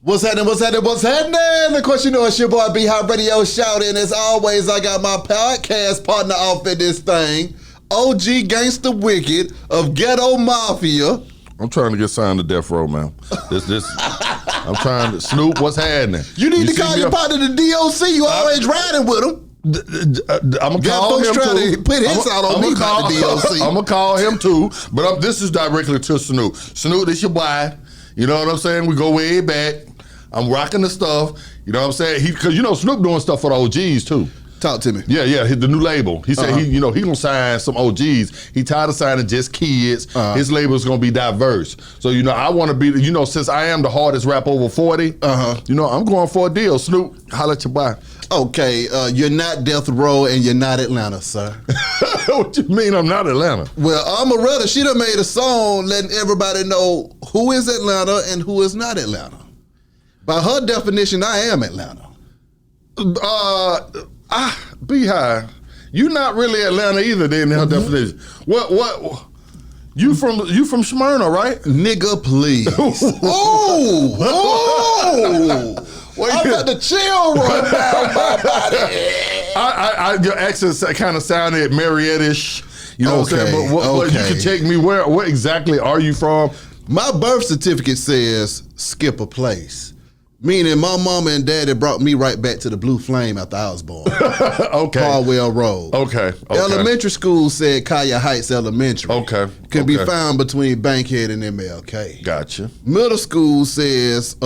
What's happening? What's happening? What's happening? Of course, you know it's your boy B Hot Radio Shout. And as always, I got my podcast partner off at this thing, OG Gangsta Wicked of Ghetto Mafia. I'm trying to get signed to Death Row, man. I'm trying to Snoop. What's happening? You need to call your partner the DOC. You always riding with him. I'm gonna call him too. To put his out on me about the DOC. I'm gonna call him too, but this is directly to Snoop. Snoop, this your boy. You know what I'm saying? We go way back. I'm rocking the stuff. You know what I'm saying? Because you know Snoop doing stuff for the OGs too. Talk to me. Yeah, the new label. He said he gonna sign some OGs. He tired of signing just kids. His label's gonna be diverse. So I want to be. Since I am the hardest rap over 40. I'm going for a deal. Snoop, holla at your boy. Okay, you're not Death Row and you're not Atlanta, sir. What you mean I'm not Atlanta? Well, Omeretta, she done made a song letting everybody know who is Atlanta and who is not Atlanta. By her definition, I am Atlanta. Beehive, you not really Atlanta either. Then her definition. What? You from Smyrna, right? Nigga, please. I'm about to chill right down my body. Your accent kind of sounded Marietta-ish. You know what I'm saying? But you can take me where exactly are you from? My birth certificate says skip a place. Meaning my mama and daddy brought me right back to the Blue Flame after I was born. Okay. Caldwell Road. Okay. Elementary school said Kaya Heights Elementary. Okay. Can be found between Bankhead and MLK. Gotcha. Middle school says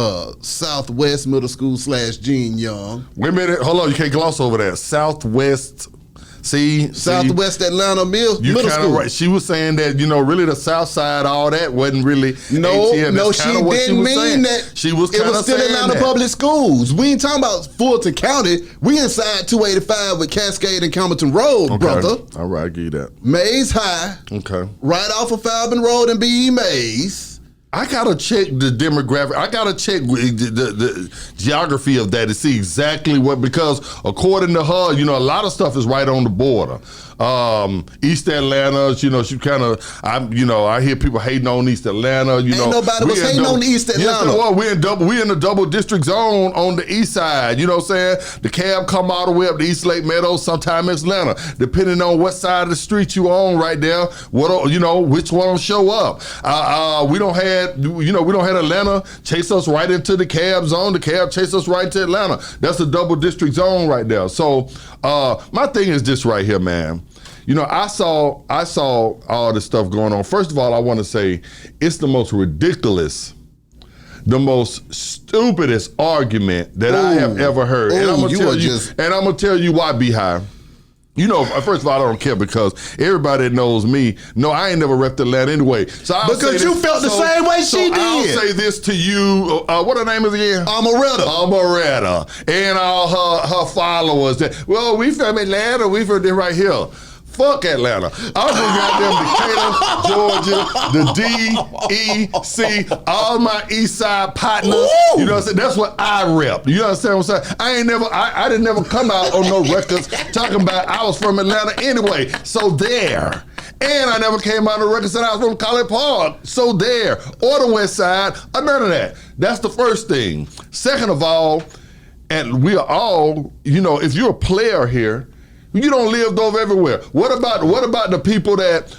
Southwest Middle School / Gene Young. Wait a minute. Hold on. You can't gloss over that. Southwest. Southwest Atlanta Middle School. Right. She was saying that really the South Side, all that wasn't really. No, ATL. she didn't mean that. She was it was still Atlanta public schools. We ain't talking about Fulton County. We inside 285 with Cascade and Campbellton Road, brother. All right, I give you that. Mays High. Okay. Right off of Falcon Road and B.E. Mays. I gotta check the demographic. I gotta check the geography of that to see exactly because according to her, a lot of stuff is right on the border. East Atlanta, she kind of, I hear people hating on East Atlanta. Ain't nobody was hating on East Atlanta. Yes, well, we in the double district zone on the east side. You know what I'm saying? The cab come all the way up to East Lake Meadows, sometime it's Atlanta. Depending on what side of the street you on right there, which one will show up. We don't have Atlanta chase us right into the cab zone. The cab chase us right to Atlanta. That's a double district zone right there. So my thing is this right here, man. I saw all this stuff going on. First of all, I want to say it's the most ridiculous, the most stupidest argument that I have ever heard. And I'm gonna tell you why, Beehive. First of all, I don't care because everybody that knows me, I ain't never repped Atlanta anyway. So because you felt the same way she did. I'll say this to you. What her name is again? Omeretta. And all her followers. We from Atlanta. We from this right here. Fuck Atlanta. I'm from goddamn Decatur, Georgia, the DEC, all my Eastside partners. Ooh. You know what I'm saying? That's what I rep. You understand what I'm saying? I didn't never come out on no records talking about I was from Atlanta anyway. So there. And I never came out on the records that I was from College Park. So there. Or the West Side. None of that. That's the first thing. Second of all, and we are all, if you're a player here, you don't live over everywhere. What about the people that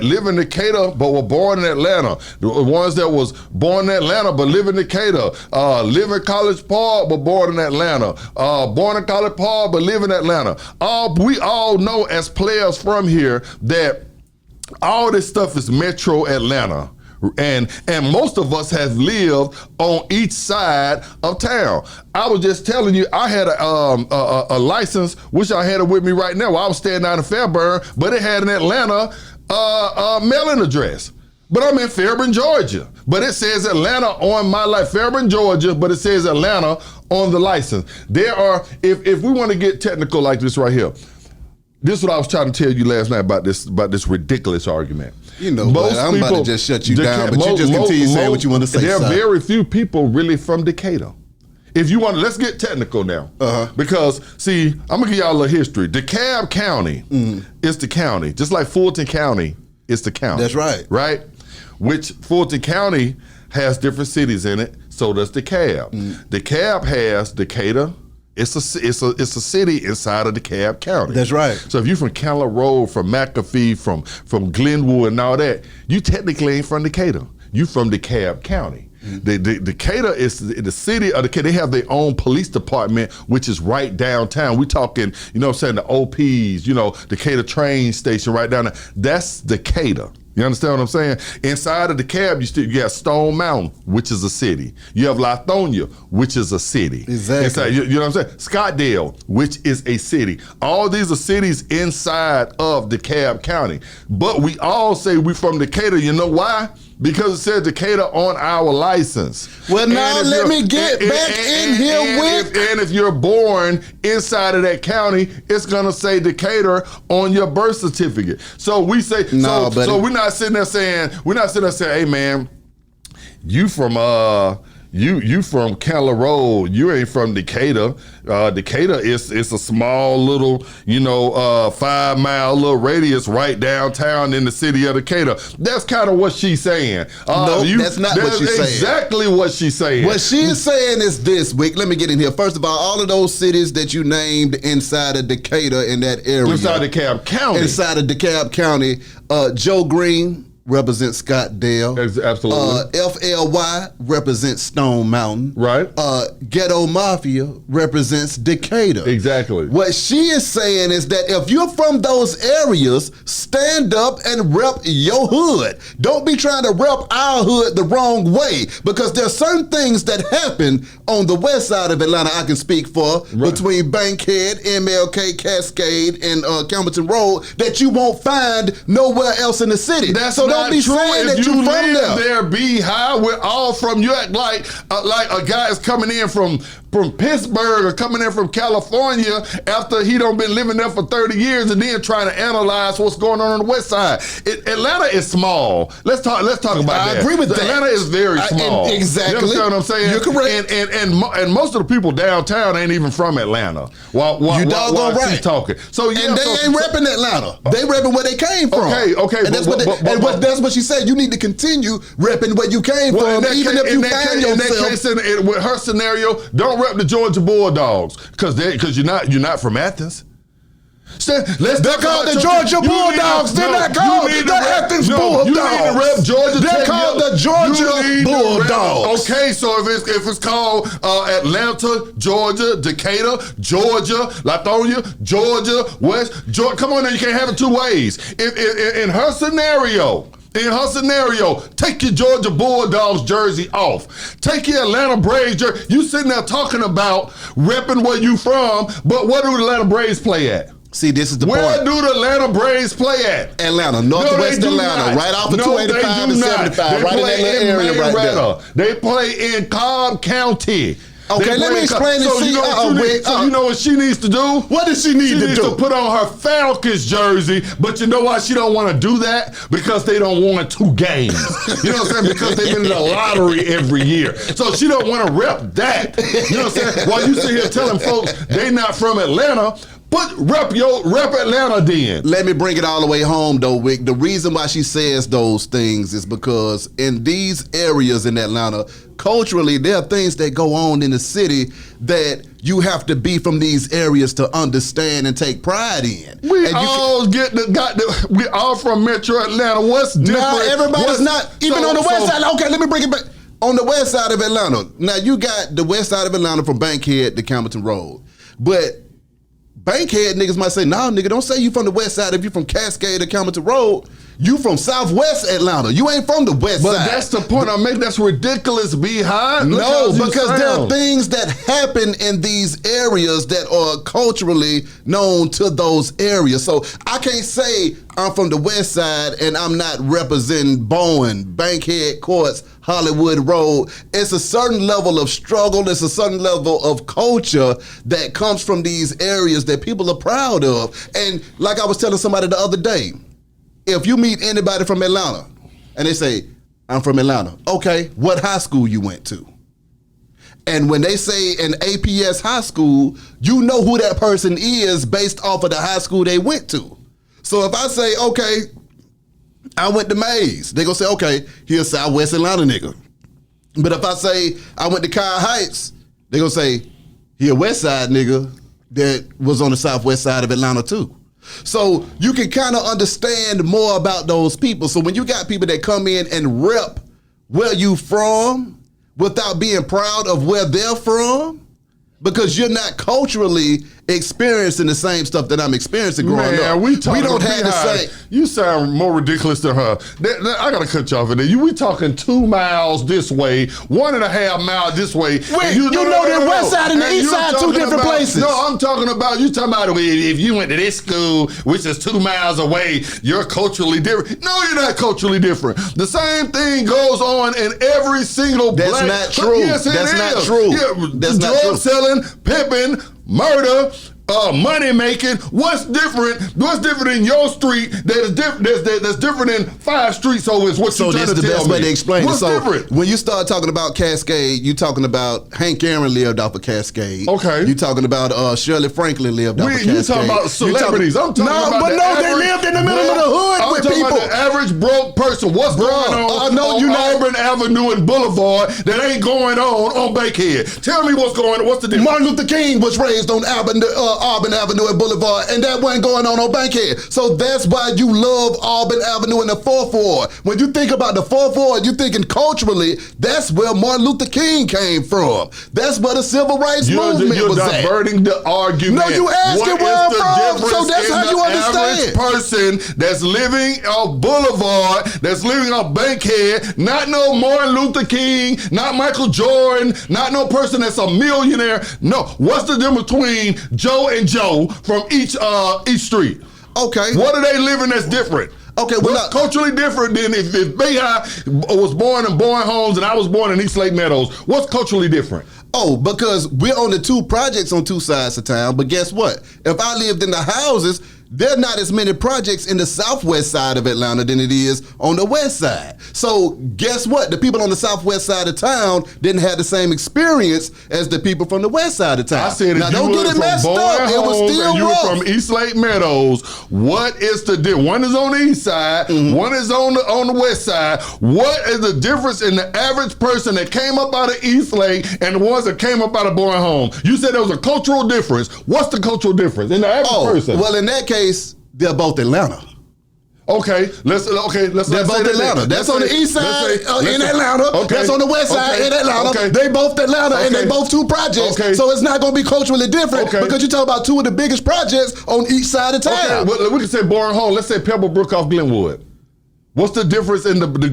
live in Decatur but were born in Atlanta? The ones that was born in Atlanta but live in Decatur, live in College Park but born in Atlanta, born in College Park but live in Atlanta. We all know as players from here that all this stuff is Metro Atlanta. And most of us have lived on each side of town. I was just telling you, I had a license, wish I had it with me right now. I was staying down in Fairburn, but it had an Atlanta mailing address. But I'm in Fairburn, Georgia. But it says Atlanta on my license, Fairburn, Georgia, but it says Atlanta on the license. There are, if we want to get technical like this right here, this is what I was trying to tell you last night about this ridiculous argument. I'm about to just shut you down, but you just continue saying what you want to say. There are very few people really from Decatur. If you want, let's get technical now. Because, see, I'm going to give y'all a little history. DeKalb County is the county, just like Fulton County is the county. That's right. Right? Which Fulton County has different cities in it. So does DeKalb. DeKalb has Decatur. It's a city inside of DeKalb County. That's right. So if you're from Candler Road, from McAfee, from Glenwood and all that, you technically ain't from Decatur. You from DeKalb County. The Decatur is the city of Decatur. They have their own police department, which is right downtown. We talking, you know what I'm saying, the OPs, you know, Decatur train station right down there. That's Decatur. You understand what I'm saying? Inside of DeKalb, you got Stone Mountain, which is a city. You have Lithonia, which is a city. Exactly. Inside, you know what I'm saying? Scottsdale, which is a city. All these are cities inside of DeKalb County. But we all say we from Decatur. You know why? Because it says Decatur on our license. Well, now let me get back in here with. And if you're born inside of that county, it's gonna say Decatur on your birth certificate. So we say, so we're not sitting there saying, hey man, you from you from Candler Road, you ain't from Decatur. Decatur is a small little, 5 mile little radius right downtown in the city of Decatur. That's kind of what she's saying. No, that's not what she's saying. Exactly what she's saying. What she's saying is this, Wick. Let me get in here. First of all of those cities that you named inside of Decatur in that area. Inside of DeKalb County. Inside of DeKalb County, Joe Green represents Scottsdale. Absolutely. FLY represents Stone Mountain. Right. Ghetto Mafia represents Decatur. Exactly. What she is saying is that if you're from those areas, stand up and rep your hood. Don't be trying to rep our hood the wrong way, because there's certain things that happen on the west side of Atlanta I can speak for, between Bankhead, MLK, Cascade, and Campbellton Road that you won't find nowhere else in the city. That's so not don't be true. saying if that you you from live there. Beehive, we're all from, you act like a guy is coming in from Pittsburgh or coming in from California after he done been living there for 30 years and then trying to analyze what's going on the west side. Atlanta is small. Let's talk about that. I agree with that. Atlanta is very small. Exactly. You understand what I'm saying? You're correct. And most of the people downtown ain't even from Atlanta. While right. she's talking. So yeah, and they ain't repping Atlanta. They repping where they came from. Okay. And that's what she said. You need to continue repping where you came from, even if you find yourself. In that case, with her scenario, don't rep the Georgia Bulldogs because you're not from Athens. They're called the Georgia Bulldogs. They're not called the Athens Bulldogs. You need to rep Georgia. They're called the Georgia Bulldogs. Okay, so if it's called Atlanta, Georgia, Decatur, Georgia, Lithonia, Georgia, West Georgia, come on now, you can't have it two ways. In her scenario, take your Georgia Bulldogs jersey off. Take your Atlanta Braves jersey. You sitting there talking about repping where you from, but where do the Atlanta Braves play at? See, this is the point. Where do the Atlanta Braves play at? Atlanta, northwest Atlanta, right off of 285 and 75, right in that little area right there. They play in Cobb County. Okay, let me explain this. So you know what she needs to do? What does she need to do? She needs to put on her Falcons jersey, but you know why she don't want to do that? Because they don't want 2 games. You know what I'm saying? Because they've been in the lottery every year. So she don't want to rep that. You know what I'm saying? While you sit here telling folks they not from Atlanta, but rep Atlanta then. Let me bring it all the way home though, Wick. The reason why she says those things is because in these areas in Atlanta, culturally, there are things that go on in the city that you have to be from these areas to understand and take pride in. We all from Metro Atlanta. What's different? Now everybody's not even on the west side. Okay, let me bring it back. On the west side of Atlanta, now you got the west side of Atlanta from Bankhead to Campbellton Road, but Bankhead niggas might say, nah, nigga, don't say you from the west side if you from Cascade or Campbellton Road. You from southwest Atlanta. You ain't from the west side. But that's the point I'm making. That's ridiculous, Beehive. No, because there are things that happen in these areas that are culturally known to those areas. So I can't say I'm from the west side and I'm not representing Bowen, Bankhead Courts, Hollywood Road. It's a certain level of struggle. It's a certain level of culture that comes from these areas that people are proud of. And like I was telling somebody the other day, if you meet anybody from Atlanta and they say, I'm from Atlanta, okay, what high school you went to? And when they say an APS high school, you know who that person is based off of the high school they went to. So if I say, okay, I went to Mays, they gonna say, okay, here's Southwest Atlanta nigga. But if I say I went to Kyle Heights, they're gonna say he a Westside nigga that was on the southwest side of Atlanta too. So you can kind of understand more about those people. So when you got people that come in and rep where you from without being proud of where they're from, because you're not culturally experiencing the same stuff that I'm experiencing growing up. We don't have the same. You sound more ridiculous than her. I gotta cut you off in there. We talking 2 miles this way, 1.5 miles this way. Wait, you know that West Side and the East Side two different places. No, I'm talking about if you went to this school, which is 2 miles away, you're culturally different. No, you're not culturally different. The same thing goes on in every single That's black. not true. Yes, That's it not is. true. Yeah, That's not true. drug selling, pimping, murder, money making. What's different? What's different in your street that's different in 5 streets over? Is what So you trying this to is the tell best me? way to explain it. What's So different? when you start talking about Cascade, you talking about Hank Aaron lived off of Cascade. Okay. You talking about Shirley Franklin lived off of Cascade. You talking about celebrities? I'm talking about they lived in the middle of the hood with talking people. about the average broke person. What's going on not. Auburn Avenue and Boulevard that ain't going on Bankhead? Tell me what's going on. What's the difference? Martin Luther King was raised on Auburn Avenue and Boulevard, and that wasn't going on Bankhead. So that's why you love Auburn Avenue and the 4th Ward. When you think about the 4th Ward, you're thinking culturally, that's where Martin Luther King came from. That's where the civil rights movement was at. You're diverting the argument. No, you asking where I'm from, so that's how you understand. Average person that's living on Boulevard, that's living on Bankhead, not no Martin Luther King, not Michael Jordan, not no person that's a millionaire. No, what's the difference between Joe and Joe from each street? Okay. What are they living that's different? Okay, what's culturally different than if Bayhigh was born in Bowen Homes and I was born in East Lake Meadows? What's culturally different? Oh, because we're on the 2 projects on 2 sides of town, but guess what? If I lived in the houses, there are not as many projects in the southwest side of Atlanta than it is on the west side. So guess what? The people on the southwest side of town didn't have the same experience as the people from the west side of town. I said, now if don't you get were it from messed Bowen up. It was Homes still and you rough. were from East Lake Meadows, what is the difference? One is on the east side, one is on the west side. What is the difference in the average person that came up out of East Lake and the ones that came up out of Bowen Homes? You said there was a cultural difference. What's the cultural difference in the average person? Well, in that case, they're both Atlanta. Okay, let's They're both Atlanta. That's on the east side in Atlanta. Okay. That's on the west side in Atlanta. Okay. They both Atlanta and they both 2 projects. Okay. So it's not going to be culturally different because you talk about 2 of the biggest projects on each side of town. Okay, well, we can say Bowen Home. Let's say Pebblebrook off Glenwood. What's the difference in what we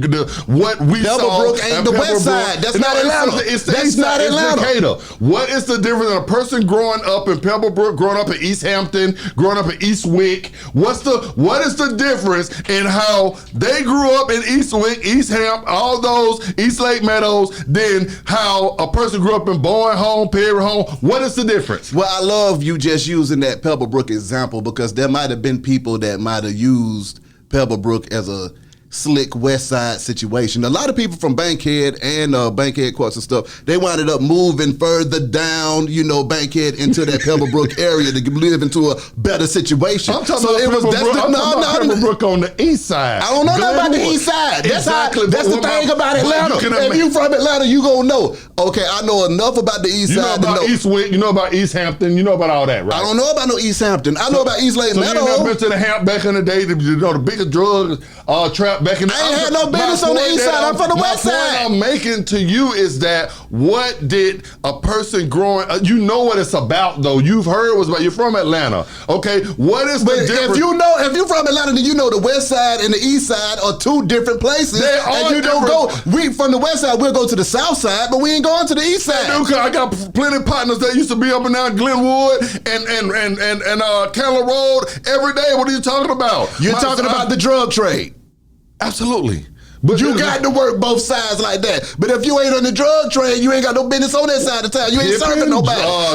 saw? Pebblebrook ain't the west side. That's not Atlanta. That's not Atlanta. Decatur. What is the difference in a person growing up in Pebblebrook, growing up in East Hampton, growing up in Eastwick? What is the difference in how they grew up in Eastwick, East Hamp, all those East Lake Meadows, than how a person grew up in Bowen Home, Perry Home? What is the difference? Well, I love you just using that Pebblebrook example because there might have been people that might have used Pebblebrook as a slick west side situation. A lot of people from Bankhead and Bankhead Courts and stuff, they winded up moving further down, Bankhead into that Pebblebrook area to live into a better situation. I'm talking about Pebblebrook on the east side. I don't know nothing about the east side. That's the thing about Atlanta. If you from Atlanta, you gonna know. Okay, I know enough about the east side. You know about Eastwick, you know about East Hampton, you know about all that, right? I don't know about no East Hampton. I know about East Lake Meadows. You never been to the Hamp back in the day, the biggest drug trap back in the day. I ain't had no business on the east side. I'm from the west side. My point I'm making to you is that what did a person growing, you know what it's about though. You've heard what's about, you're from Atlanta. Okay, what is the difference? If you're from Atlanta, then you know the west side and the east side are 2 different places. They are and you different. don't go, we from the west side, we'll go to the south side, but we ain't going to the east side. Dude, I got plenty of partners that used to be up and down Glenwood and Candler Road every day. What are you talking about? You're talking about the drug trade. Absolutely. But you got to work both sides like that. But if you ain't on the drug trade, you ain't got no business on that side of town. You ain't serving nobody. I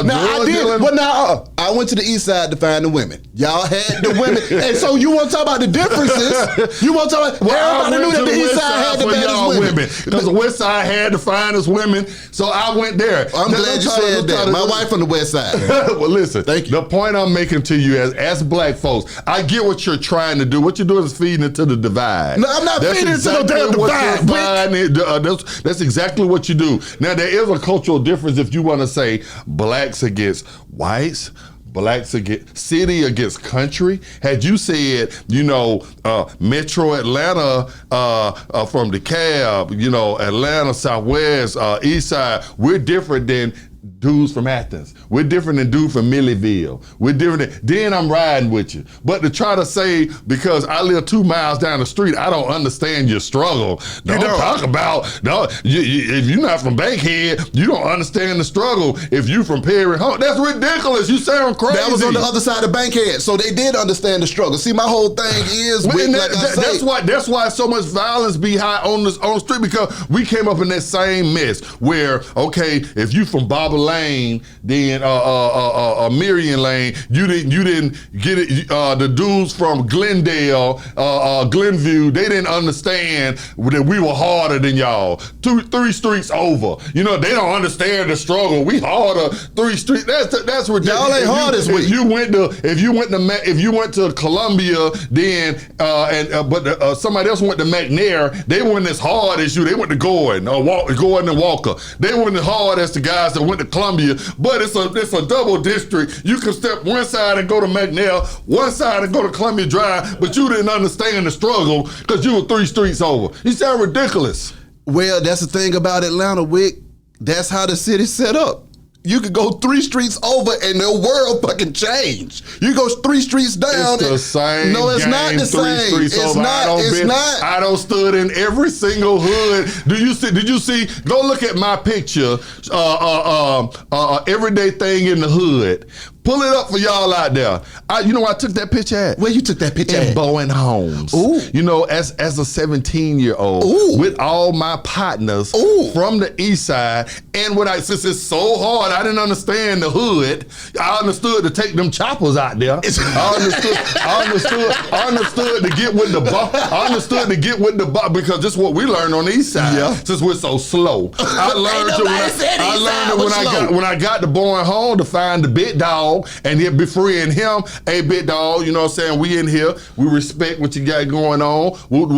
went to the east side to find the women. Y'all had the women. And so you want to talk about the differences. You want to talk about, everybody knew that the east side had the baddest women. Because the west side had the finest women. So I went there. I'm glad you said that. My wife on the west side. Well, listen. Thank you. The point I'm making to you as black folks, I get what you're trying to do. What you're doing is feeding into the divide. No, I'm not feeding into no exactly that's exactly what you do. Now there is a cultural difference if you want to say blacks against whites, blacks against city against country. Had you said, Metro Atlanta from DeKalb, Atlanta Southwest, Eastside, we're different than dudes from Athens. We're different than dude from Milliville. We're different then I'm riding with you. But to try to say, because I live 2 miles down the street, I don't understand your struggle. If you're not from Bankhead, you don't understand the struggle. If you from Perry Home, that's ridiculous. You sound crazy. That was on the other side of Bankhead, so they did understand the struggle. See, my whole thing is that's why so much violence be high on the street, because we came up in that same mess where, okay, if you from Barber Lane, then Merion Lane, you didn't get it. The dudes from Glendale, Glenview, they didn't understand that we were harder than y'all. 3 streets over, they don't understand the struggle. We harder 3 streets. That's ridiculous. Y'all ain't hard as we. If you went to Columbia, then but somebody else went to McNair, they weren't as hard as you. They went to Gordon and Walker. They weren't as hard as the guys that went to Columbia, but it's a double district. You can step one side and go to McNair, one side and go to Columbia Drive, but you didn't understand the struggle because you were 3 streets over. You sound ridiculous. Well, that's the thing about Atlanta, Wick. That's how the city's set up. You could go 3 streets over and the world fucking changed. You go 3 streets down. It's the same. No, it's game, not the 3 same. streets It's over. not. I don't stood in every single hood. Did you see? Go look at my picture. Everyday thing in the hood. Pull it up for y'all out there. I took that picture at? Where you took that picture in at? Bowen Homes. Ooh. As a 17-year-old with all my partners from the East Side. And since it's so hard, I didn't understand the hood. I understood to take them choppers out there. I understood to get with the bus. I understood to get with the bus because this is what we learned on the East Side. Since we're so slow. I learned when I got to Bowen Home to find the big dog and then befriend him. Hey, big dog, you know what I'm saying? We in here. We respect what you got going on. Where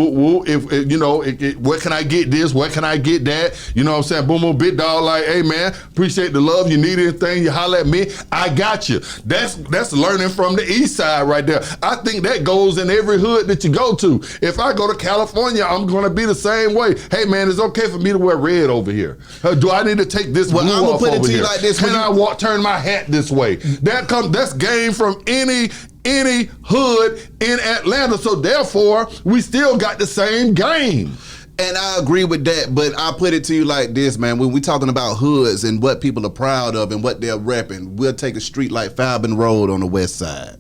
can I get this? Where can I get that? You know what I'm saying? Boom, boom, big dog, like, hey, man, appreciate the love. You need anything, you holler at me. I got you. That's learning from the East Side right there. I think that goes in every hood that you go to. If I go to California, I'm going to be the same way. Hey, man, it's okay for me to wear red over here. Do I need to take this blue off over here? Like this. Can I turn my hat this way? That's game from any hood in Atlanta. So therefore, we still got the same game. And I agree with that, but I put it to you like this, man. When we talking about hoods and what people are proud of and what they're repping, we'll take a street like Falcon Road on the west side.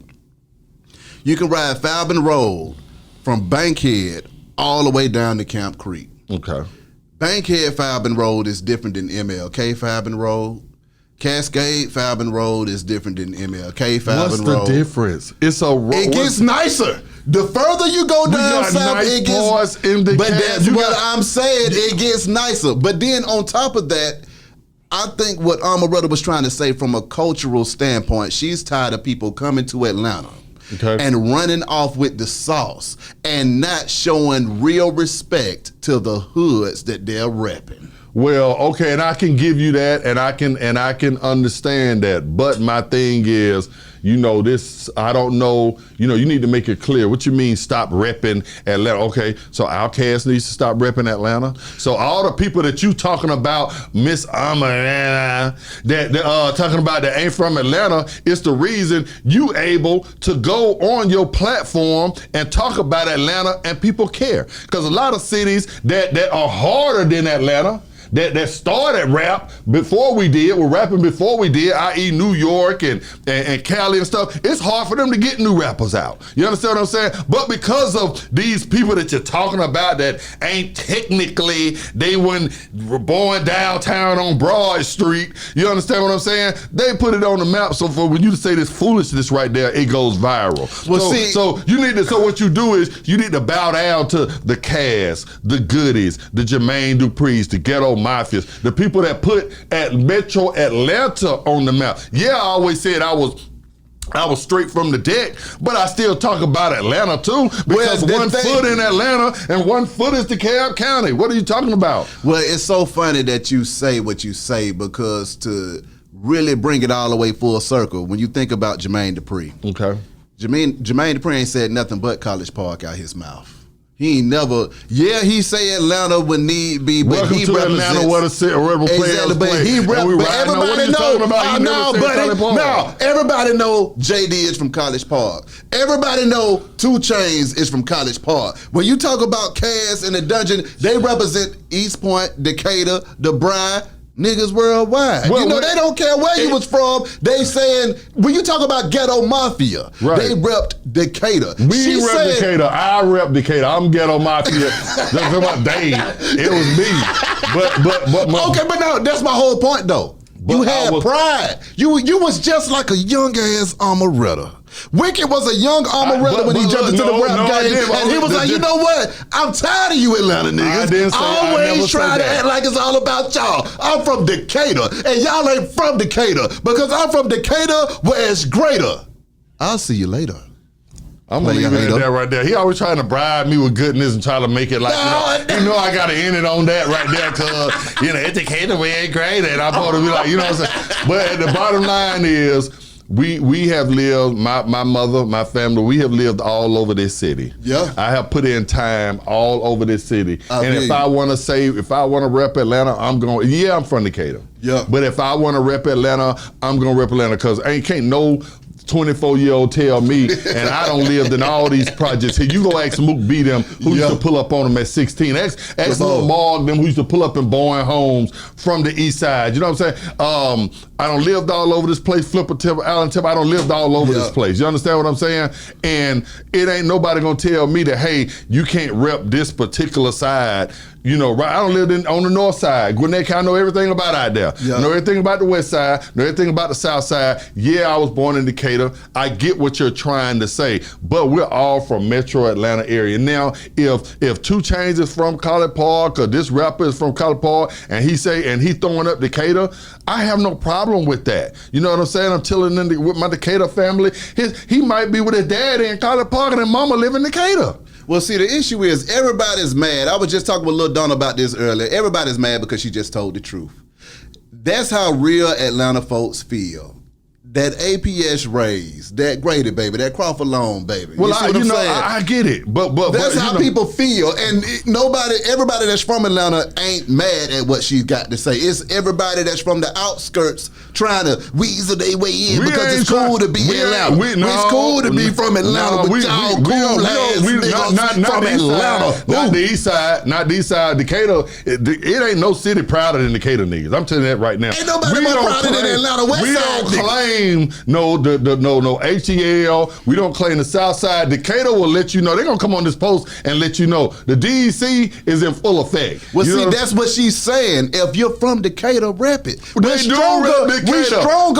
You can ride Falcon Road from Bankhead all the way down to Camp Creek. Okay. Bankhead Falcon Road is different than MLK Falcon Road. Cascade Falcon Road is different than MLK Falcon Road. What's the difference? It's a road. It gets nicer. The further you go down south, it gets. But that's what I'm saying. It gets nicer. But then on top of that, I think what Omeretta was trying to say from a cultural standpoint, she's tired of people coming to Atlanta and running off with the sauce and not showing real respect to the hoods that they're repping. Well, okay, and I can give you that, and I can understand that. But my thing is, this, I don't know, you need to make it clear. What you mean stop repping Atlanta? Okay, so Outkast needs to stop repping Atlanta. So all the people that you talking about, Miss Omeretta, that talking about that ain't from Atlanta, it's the reason you able to go on your platform and talk about Atlanta and people care. Because a lot of cities that are harder than Atlanta, that started rap before we did, were rapping before we did, i.e. New York and Cali and stuff, it's hard for them to get new rappers out. You understand what I'm saying? But because of these people that you're talking about that ain't technically, they were born downtown on Broad Street, you understand what I'm saying? They put it on the map, so for when you say this foolishness right there, it goes viral. Well, so what you do is you need to bow down to the Cass, the Goodies, the Jermaine Duprees, the Ghetto Mafias, the people that put Metro Atlanta on the map. Yeah, I always said I was I was straight from the deck, but I still talk about Atlanta too, because Well, one foot in Atlanta and one foot is DeKalb County. What are you talking about? Well, it's so funny that you say what you say, because to really bring it all the way full circle, when you think about Jermaine Dupri, Jermaine Dupri ain't said nothing but College Park out his mouth. He ain't never, he say Atlanta would need be, but Welcome he to represents Atlanta, where the rebel players but play. he And we but ride now. What everybody are you talking about? You never said College Park. no, everybody know JD is from College Park. Everybody know 2 Chainz is from College Park. When you talk about Cass and the Dungeon, they represent East Point, Decatur, DeBry, niggas worldwide. Well, they don't care where you was from. They saying, when you talk about ghetto mafia, they repped Decatur. We rep Decatur. I rep Decatur. I'm ghetto mafia. That's about Dave. It was me. Okay, but no, that's my whole point though. You had pride. You was just like a young ass Omeretta. Wicked was a young Omeretta when he jumped into the rap game, and he was like, you know what? I'm tired of you Atlanta niggas. Always try to act like it's all about y'all. I'm from Decatur, and y'all ain't from Decatur, because I'm from Decatur where it's greater. I'll see you later. I'm gonna leave it at that right there. He always trying to bribe me with goodness and try to make it like, you know I gotta end it on that right there, cause it's Decatur we ain't great, and I'm supposed to be like, you know what I'm saying? But the bottom line is, we have lived, my mother, my family, we have lived all over this city. Yeah. I have put in time all over this city. And if I want to rep Atlanta, I'm from Decatur. Yeah. But if I want to rep Atlanta, I'm going to rep Atlanta, because can't no 24-year-old tell me, and I don't live in all these projects. Here, you go ask Mook B them who used to pull up on them at 16. Ask Lil Marg them who used to pull up in Bowen homes from the east side. You know what I'm saying? I don't live all over this place, Flipper Tip, Allen Tip. I don't live all over this place. You understand what I'm saying? And it ain't nobody gonna tell me that, hey, you can't rep this particular side. You know, right? I don't live on the north side. Gwinnett County, I know everything about out there. Yeah. Know everything about the west side. Know everything about the south side. Yeah, I was born in Decatur. I get what you're trying to say, but we're all from Metro Atlanta area. Now, if 2 Chainz is from College Park, or this rapper is from College Park, and he throwing up Decatur, I have no problem with that. You know what I'm saying? I'm chilling with my Decatur family. He might be with his daddy in College Park, and his mama live in Decatur. Well, see, the issue is everybody's mad. I was just talking with Lil Don about this earlier. Everybody's mad because she just told the truth. That's how real Atlanta folks feel. That APS raise, that Grady baby, that Crawford Loan baby. Well, I get it, but that's how people feel, and everybody that's from Atlanta ain't mad at what she's got to say. It's everybody that's from the outskirts trying to weasel their way in, because it's cool to be in Atlanta. It's cool to be from Atlanta, but y'all cool ass niggas from Atlanta. Not the east side, not the east side. Decatur, it ain't no city prouder than Decatur niggas. I'm telling you that right now. Ain't nobody more prouder than Atlanta Westside. We don't claim no ATL. We don't claim the South Side. Decatur will let you know. They're gonna come on this post and let you know the DEC is in full effect. Well, that's what she's saying. If you're from Decatur, rep it. We're stronger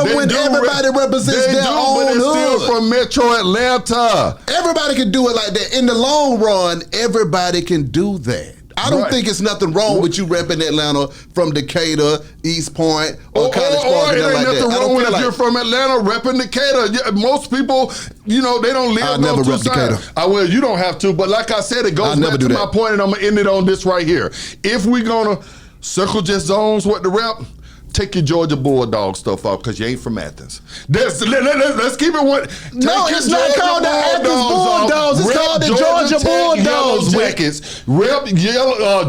when everybody represents their own hood. Still from Metro Atlanta. Everybody can do it like that. In the long run, everybody can do that. I don't think it's nothing wrong with you repping Atlanta from Decatur, East Point, or College Park. It ain't nothing wrong with if you're from Atlanta repping Decatur. Most people, they don't live on two sides. Well, you don't have to, but like I said, it goes back to my point, and I'm gonna end it on this right here. If we're gonna circle just zones what the rep, take your Georgia Bulldog stuff off, because you ain't from Athens. Let's keep it one. No, it's not called the Athens Bulldogs. It's called the Georgia Bulldogs. Jackets. Rep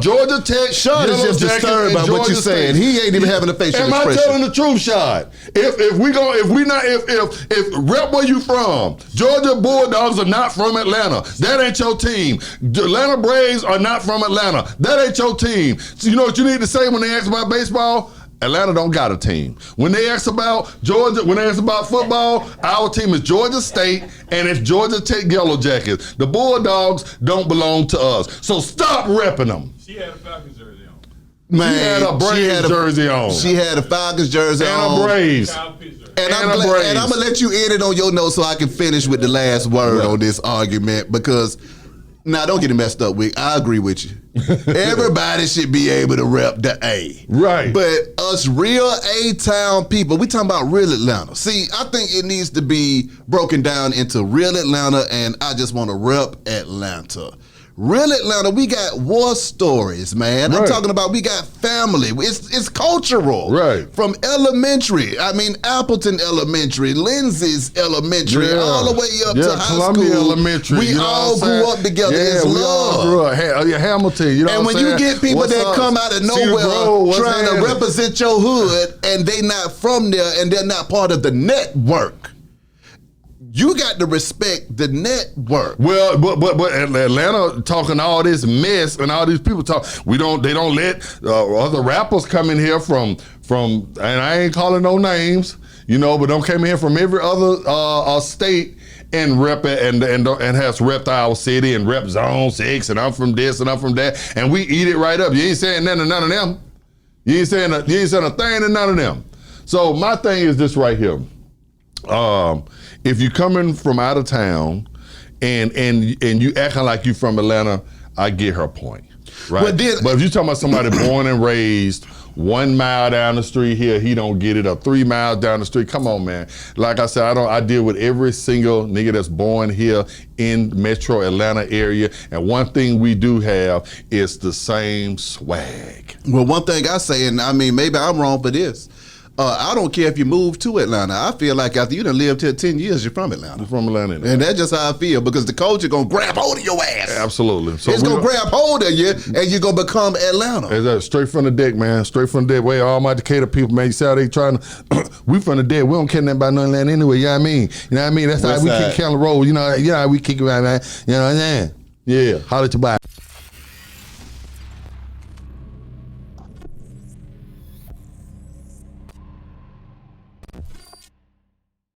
Georgia Tech. Shad is just disturbed by what you're saying. He ain't even having a facial expression. Am I telling the truth, Shad? If rep where you from, Georgia Bulldogs are not from Atlanta. That ain't your team. Atlanta Braves are not from Atlanta. That ain't your team. So you know what you need to say when they ask about baseball? Atlanta don't got a team. When they ask about Georgia, when they ask about football, our team is Georgia State, and it's Georgia Tech Yellow Jackets. The Bulldogs don't belong to us. So stop repping them. She had a Falcons jersey on. Man, she had a Braves jersey on. She had a Falcons jersey on. And a Braves. And I'm going to let you end it on your note so I can finish with the last word on this argument, because Now, don't get it messed up, Wick. I agree with you. Everybody should be able to rep the A. Right. But us real A-town people, we talking about real Atlanta. See, I think it needs to be broken down into real Atlanta, and I just want to rep Atlanta. Real Atlanta, we got war stories, man. I'm talking about we got family. It's cultural. Right. From elementary, Appleton Elementary, Lindsay's Elementary, all the way up to high Columbia school. Elementary. We all grew up together. It's we love. all grew up. Hamilton, you know And what when I'm you saying? get people What's that up? come out of Cedar nowhere Grove, what's trying to happening? represent your hood and they not from there and they're not part of the network, you got to respect the network. Well, but Atlanta talking all this mess and all these people talk. They don't let other rappers come in here from and I ain't calling no names, but don't come in here from every other state and rep it and has repped our city and rep Zone 6 and I'm from this and I'm from that and we eat it right up. You ain't saying nothing to none of them. You ain't saying a thing to none of them. So my thing is this right here. If you coming from out of town and you acting like you from Atlanta, I get her point, right? But if you talking about somebody born and raised 1 mile down the street here, he don't get it, or 3 miles down the street, come on, man. Like I said, I deal with every single nigga that's born here in Metro Atlanta area, and one thing we do have is the same swag. Well, one thing I say, and maybe I'm wrong for this, I don't care if you move to Atlanta. I feel like after you done lived here 10 years, you're from Atlanta. You're from Atlanta. And that's just how I feel, because the culture going to grab hold of your ass. Absolutely. So it's going to grab hold of you, and you're going to become Atlanta. Straight from the deck, man. Straight from the deck. Wait, all my Decatur people, man, you see how they trying to, we from the deck. We don't care nothing about no Atlanta anyway, you know what I mean? You know what I mean? That's how we kick County Road. You know how we kick around, man. You know what I'm saying? Yeah, holler at your body.